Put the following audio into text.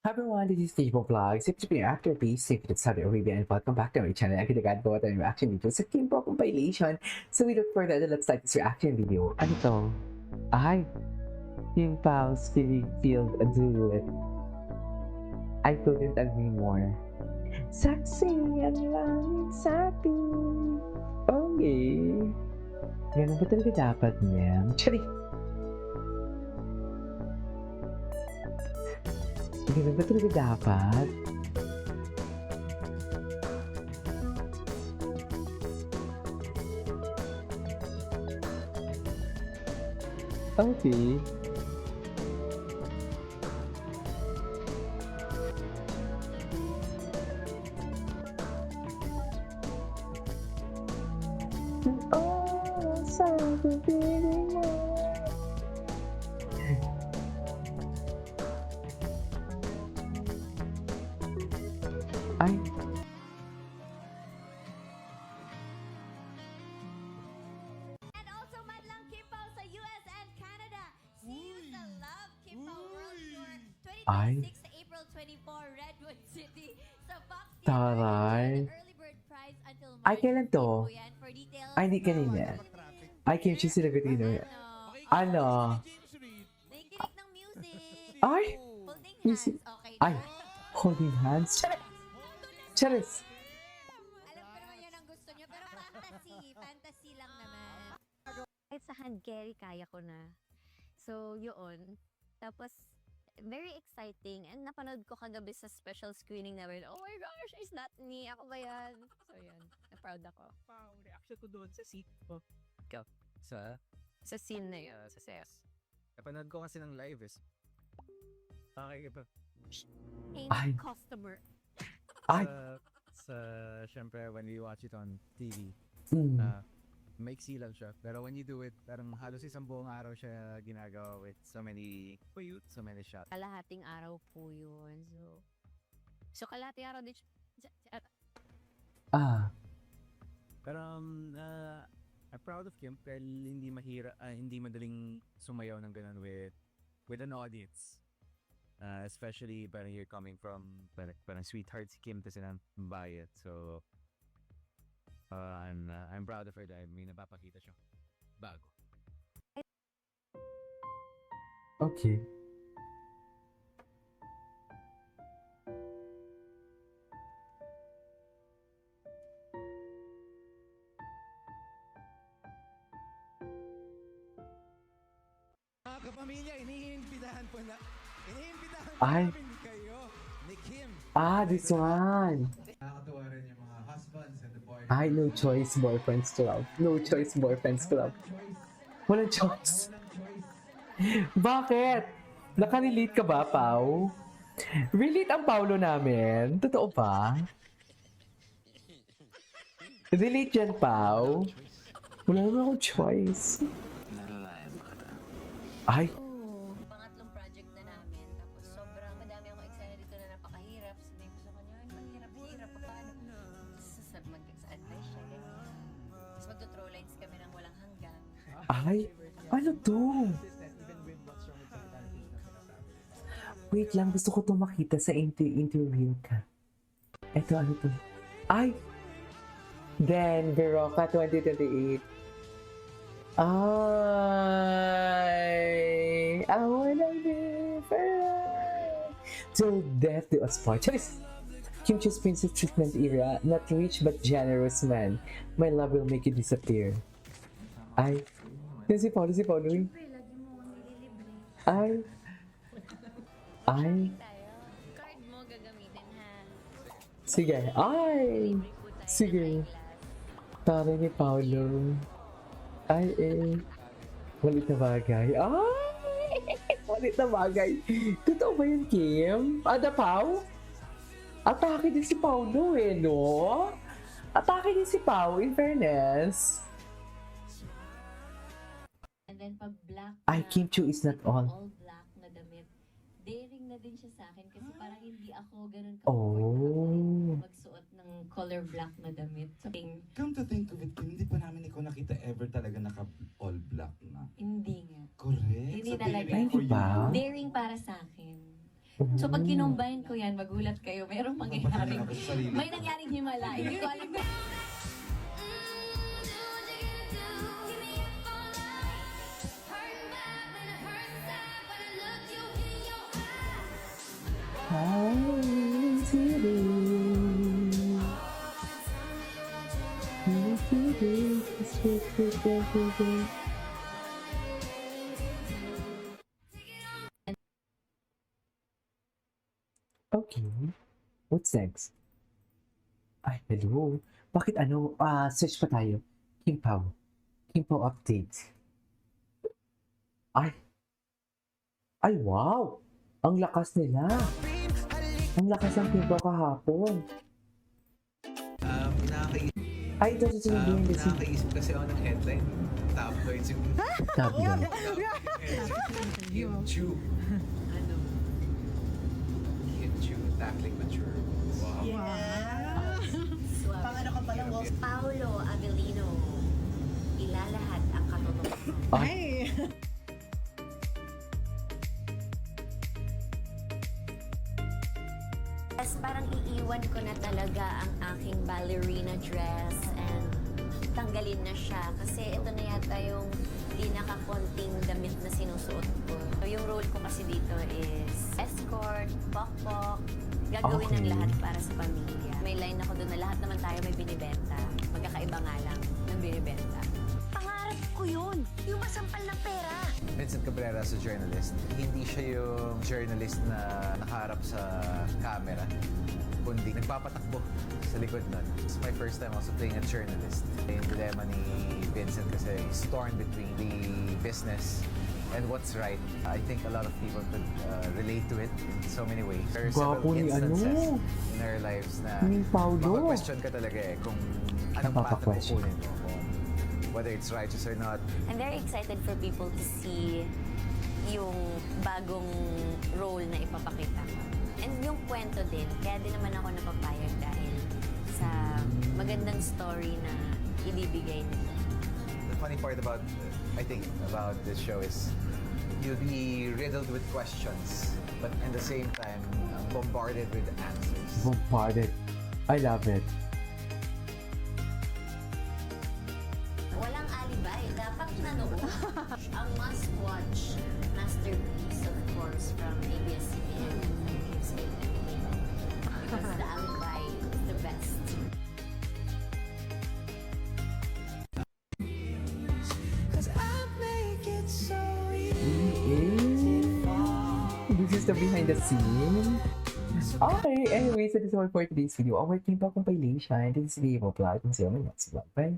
Hi everyone, this is Steve Vlogs. If you're after peace, safe in Saudi Arabia, and welcome back to my channel. I'm gonna go and reaction video sa K-pop compilation. So without further ado, let's start this reaction video. Ano to? Ay, yung Pals Spirit Field Duet. I couldn't agree more. Saksi ang langit sa atin. Okay. Ganun ba talaga dapat niya? Chari! Ganun ba talaga dapat? Okay. Oh, sa pipiling mo. Ay, And also Madlang Kipaw sa US and Canada. See you sa Love Kipaw World Tour 2026 sa April 24, Redwood City sa Fox Theater. taray. Early bird prize until Ay, March kailan to? 15 po yan. For details, Ay, hindi kanina. Ay, kimchi sinagot ko na. Ano? Nakikinig ng music. Ay! Holding Music. hands. Okay. Ay! Holding hands? Charis! Alam ko naman yan ang gusto niyo. Pero fantasy. Fantasy lang naman. Kahit sa hand carry, kaya ko na. So, yun. Tapos, very exciting. And napanood ko kagabi sa special screening namin. Oh my gosh, is that me? Ako ba yan? So, yun. Na-proud ako. Ang reaction ko doon sa scene ko. Ikaw? Sa? Sa scene na yun. Sa SES. Napanood ko kasi ng live is. Okay, iba. Ay. Customer. Ay! Sa, syempre, when we watch it on TV, Mm. maiksi lang siya. Pero when you do it, parang halos isang buong araw siya ginagawa with so many so many shots. Kalahating araw po yun. So kalahating araw din siya. Ah. Pero I'm proud of Kim dahil hindi madaling sumayaw ng ganun with an audience. Especially parang you're coming from parang sweetheart si Kim kasi nang bayad. So I'm proud of her dahil may napapakita siya bago. Okay. Mga kapamilya, iniimbitahan po Ay. namin kayo ni Kim. Ah, this one. Nakakatuwa rin yung mga husbands and the boys. Ay, no choice boyfriends club. No choice boyfriends club. Walang choice. Bakit? Nakarelate ka ba, Pau? Relate ang Paulo namin? Totoo ba? Relate yan, Pau? Wala naman akong choice. Ay, Oo. Pangatlong project na namin. Tapos sobrang madami ako excited dito na napakahirap. Sabi ko sa kanya, ay, mahirap-hirap pa paano? Tapos mag-advise siya, ganyan. Tapos magto-throw lines kami ng walang hanggan. ay, ano to? Wait lang, gusto ko to makita sa interview ka. Eto, ano to? Ay! Then, Veroca 2028. I wanna be forever. Till death do us part. Charis! Kim Chi's princess treatment era, not rich but generous man. My love will make you disappear. Ay. Yan si Paulo, Siyempre, lagi mo akong nililibre. Ay. Ay. Tayo, card mo gagamitin ha. Sige. Ay. Libre po tayo Sige. ng eyeglass. Tara ni Paulo. Ay, eh. Walit na bagay. Ay! Walit na bagay. Totoo ba yun, Kim? Ada, Pau? Atake din si Paulo eh, no? Atake din si Pau, in fairness. And then pag black Ay, na, Kim Chiu is not all. all black na damit, daring na din siya sa akin kasi parang hindi ako ganun Oh. magsuot ng color black na damit. So, Come to think of it, Kim, hindi pa namin ikaw nakita ever talaga naka all black na. hindi nga. Correct. Hindi So, talaga. daring for Hindi ba? you. Daring para sa akin. So pag kinumbine ko yan, magulat kayo, merong mangyayaring, Ako sa sarili. may nangyaring himala. Hindi ko alam. Okay. What's next? Ay, hello. Bakit ano? Search pa tayo. Kim Pao. Kim Pao update. Ay. Ay, wow! Ang lakas nila. Ang lakas ng Kim Pao kahapon. Ay, ito sa behind the scene. Nakakaisip kasi ako ng headline. Tabloids yung Tabloid. Kim Chu. Kim Chu tackling mature. Wow. Paulo Avellino, ilalahat ang katotohanan. Ay. Tapos parang iiwan ko na talaga ang aking ballerina dress and tanggalin na siya. Kasi ito na yata yung pinakakonting damit na sinusuot ko. So yung role ko kasi dito is escort, pokpok, gagawin ng Okay. lahat para sa pamilya. May line ako doon na lahat naman tayo may binibenta. Magkakaiba nga lang ng binibenta. Pangarap ko yun! Yung masampal na pera! Vincent Cabrera as a journalist. Hindi siya yung journalist na nakaharap sa camera, kundi nagpapatakbo sa likod nun. It's my first time also playing a journalist. Yung dilemma ni Vincent kasi is torn between the business and what's right. I think a lot of people could relate to it in so many ways. There are several Gwapo ni instances in our lives na Ni Paulo. mapag-question ka talaga kung anong path na Napapa-question. kukunin mo. Kung whether it's righteous or not. I'm very excited for people to see yung bagong role na ipapakita ko. And yung kwento din, kaya din naman ako napapayag dahil sa magandang story na ibibigay nila. The funny part about, I think, about this show is you'll be riddled with questions, but at the same time, bombarded with answers. Bombarded. I love it. Walang alibay, dapat nanood. Ang must-watch masterpiece, of course, from ABS-CBN. Because the alibay is the best. This is the behind the scene. Okay, anyway, so this is all for today's video. Our Kim Pao compilation. This is the Evo Vlog. Kung sino man yan, bye.